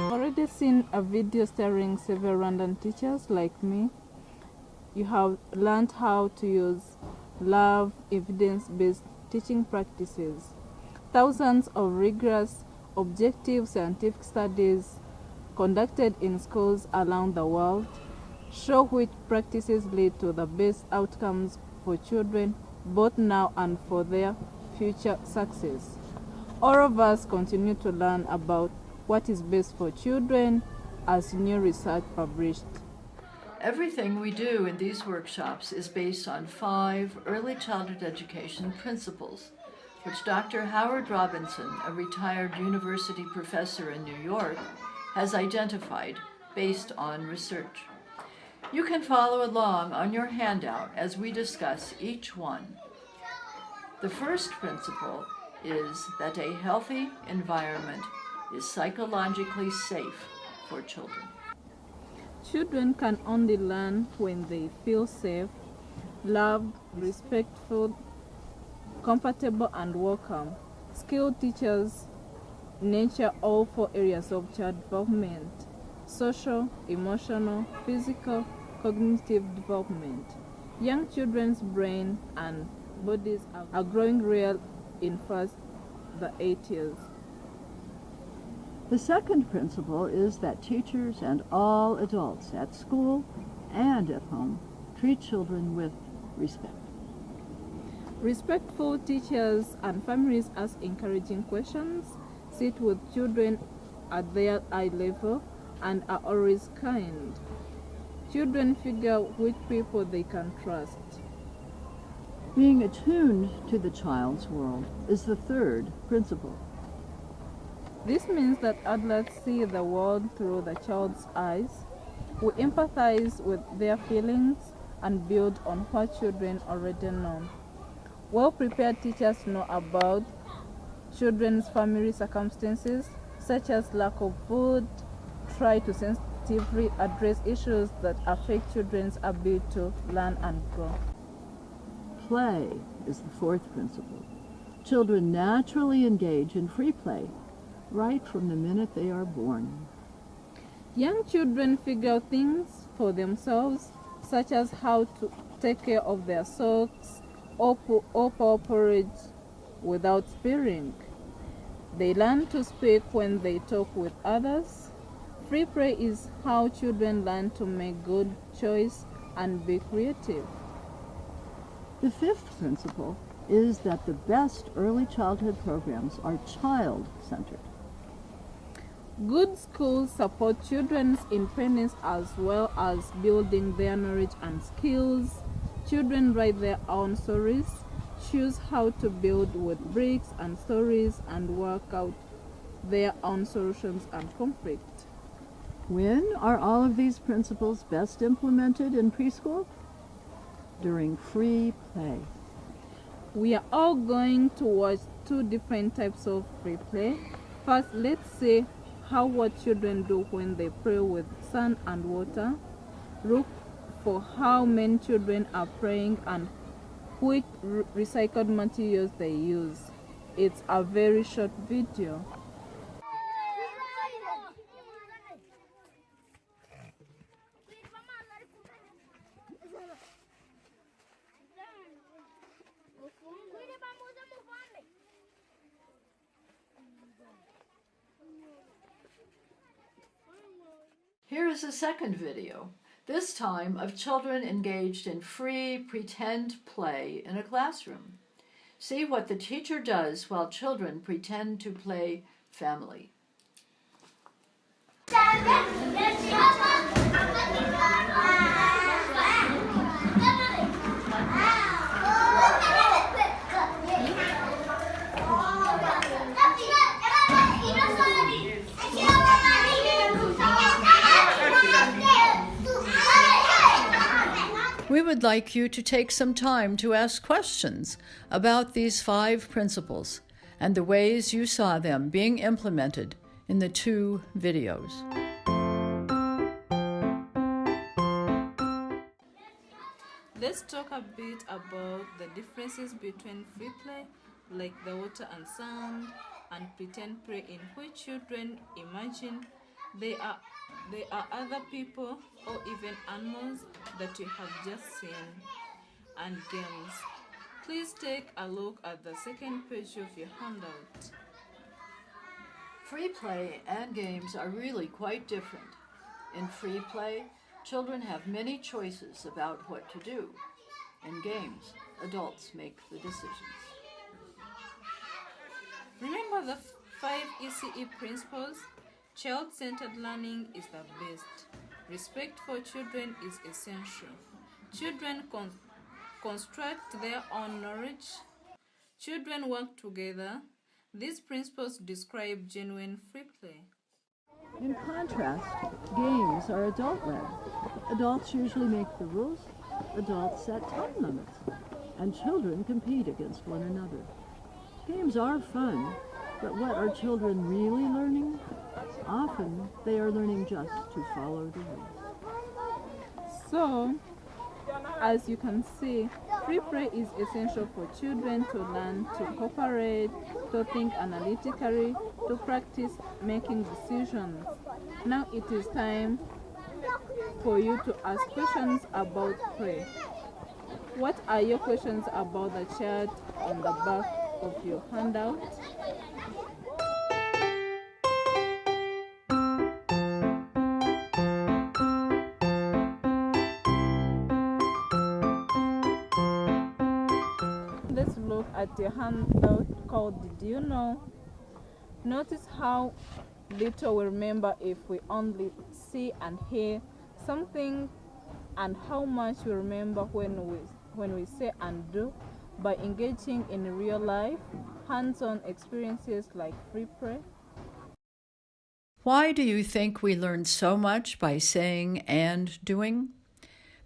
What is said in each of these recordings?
Already seen a video starring several random teachers like me. You have learned how to use love evidence-based teaching practices. Thousands of rigorous, objective scientific studies conducted in schools around the world show which practices lead to the best outcomes for children, both now and for their future success. All of us continue to learn about what is best for children as new research published. Everything we do in these workshops is based on 5 early childhood education principles, which Dr. Howard Robinson, a retired university professor in New York, has identified based on research. You can follow along on your handout as we discuss each one. The first principle is that a healthy environment is psychologically safe for children. Children can only learn when they feel safe, loved, respectful, comfortable, and welcome. Skilled teachers nurture all 4 areas of child development: social, emotional, physical, cognitive development. Young children's brain and bodies are growing real in first the 8 years. The second principle is that teachers and all adults at school and at home treat children with respect. Respectful teachers and families ask encouraging questions, sit with children at their eye level, and are always kind. Children figure out which people they can trust. Being attuned to the child's world is the third principle. This means that adults see the world through the child's eyes. We empathize with their feelings and build on what children already know. Well-prepared teachers know about children's family circumstances, such as lack of food, try to sensitively address issues that affect children's ability to learn and grow. Play is the fourth principle. Children naturally engage in free play right from the minute they are born. Young children figure out things for themselves, such as how to take care of their socks or pour porridge without spilling. They learn to speak when they talk with others. Free play is how children learn to make good choices and be creative. The fifth principle is that the best early childhood programs are child-centered. Good schools support children's independence as well as building their knowledge and skills. Children write their own stories, choose how to build with bricks and stories, and work out their own solutions and conflict. When are all of these principles best implemented in preschool? During free play. We are all going to watch 2 different types of free play. First, let's see what children do when they play with sand and water. Look for how many children are playing and which recycled materials they use. It's a very short video. Here is a second video, this time of children engaged in free pretend play in a classroom. See what the teacher does while children pretend to play family. We would like you to take some time to ask questions about these 5 principles and the ways you saw them being implemented in the 2 videos. Let's talk a bit about the differences between free play, like the water and sand, and pretend play, in which children imagine They are other people or even animals that you have just seen, and games. Please take a look at the second page of your handout. Free play and games are really quite different. In free play, children have many choices about what to do. In games, adults make the decisions. Remember the 5 ECE principles? Child-centered learning is the best. Respect for children is essential. Children construct their own knowledge. Children work together. These principles describe genuine free play. In contrast, games are adult-led. Adults usually make the rules, adults set time limits, and children compete against one another. Games are fun, but what are children really learning? Often, they are learning just to follow the rules. So, as you can see, free play is essential for children to learn to cooperate, to think analytically, to practice making decisions. Now it is time for you to ask questions about play. What are your questions about the chart on the back of your handout? Let's look at your handout called Did You Know? Notice how little we remember if we only see and hear something, and how much we remember when we say and do by engaging in real life, hands-on experiences like free play. Why do you think we learn so much by saying and doing?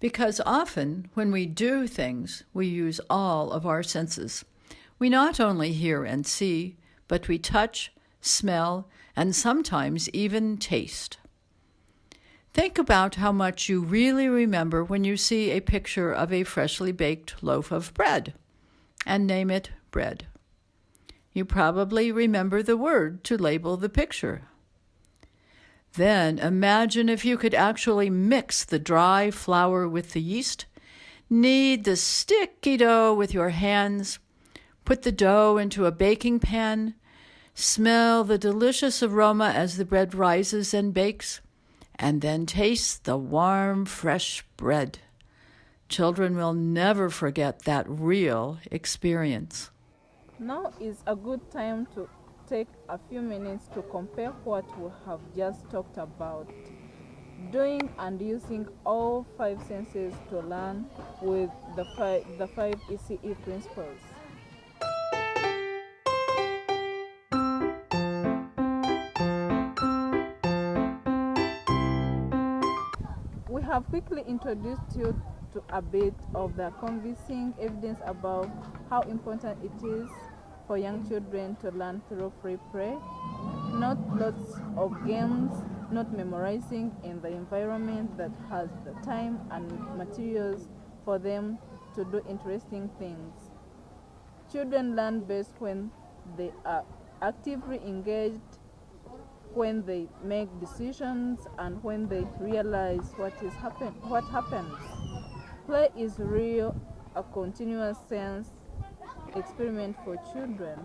Because often when we do things, we use all of our senses. We not only hear and see, but we touch, smell, and sometimes even taste. Think about how much you really remember when you see a picture of a freshly baked loaf of bread, and name it bread. You probably remember the word to label the picture. Then imagine if you could actually mix the dry flour with the yeast, knead the sticky dough with your hands, put the dough into a baking pan, smell the delicious aroma as the bread rises and bakes, and then taste the warm, fresh bread. Children will never forget that real experience. Now is a good time to take a few minutes to compare what we have just talked about. Doing and using all 5 senses to learn with the 5 ECE principles. We have quickly introduced you to a bit of the convincing evidence about how important it is for young children to learn through free play. Not lots of games, not memorizing in the environment that has the time and materials for them to do interesting things. Children learn best when they are actively engaged, when they make decisions, and when they realize what happens. Play is real, a continuous sense experiment for children.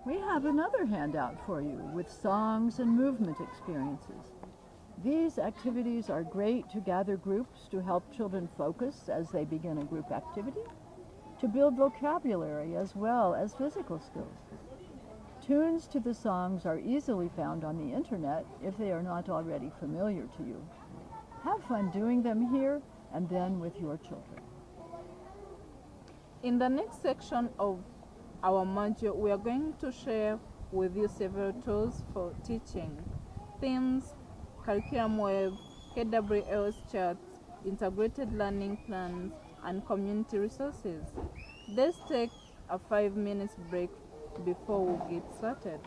We have another handout for you with songs and movement experiences. These activities are great to gather groups to help children focus as they begin a group activity, to build vocabulary as well as physical skills. Tunes to the songs are easily found on the internet if they are not already familiar to you. Have fun doing them here and then with your children. In the next section of our module, we are going to share with you several tools for teaching: themes, curriculum web, KWL's charts, integrated learning plans, and community resources. Let's take a 5 minutes break before we get started.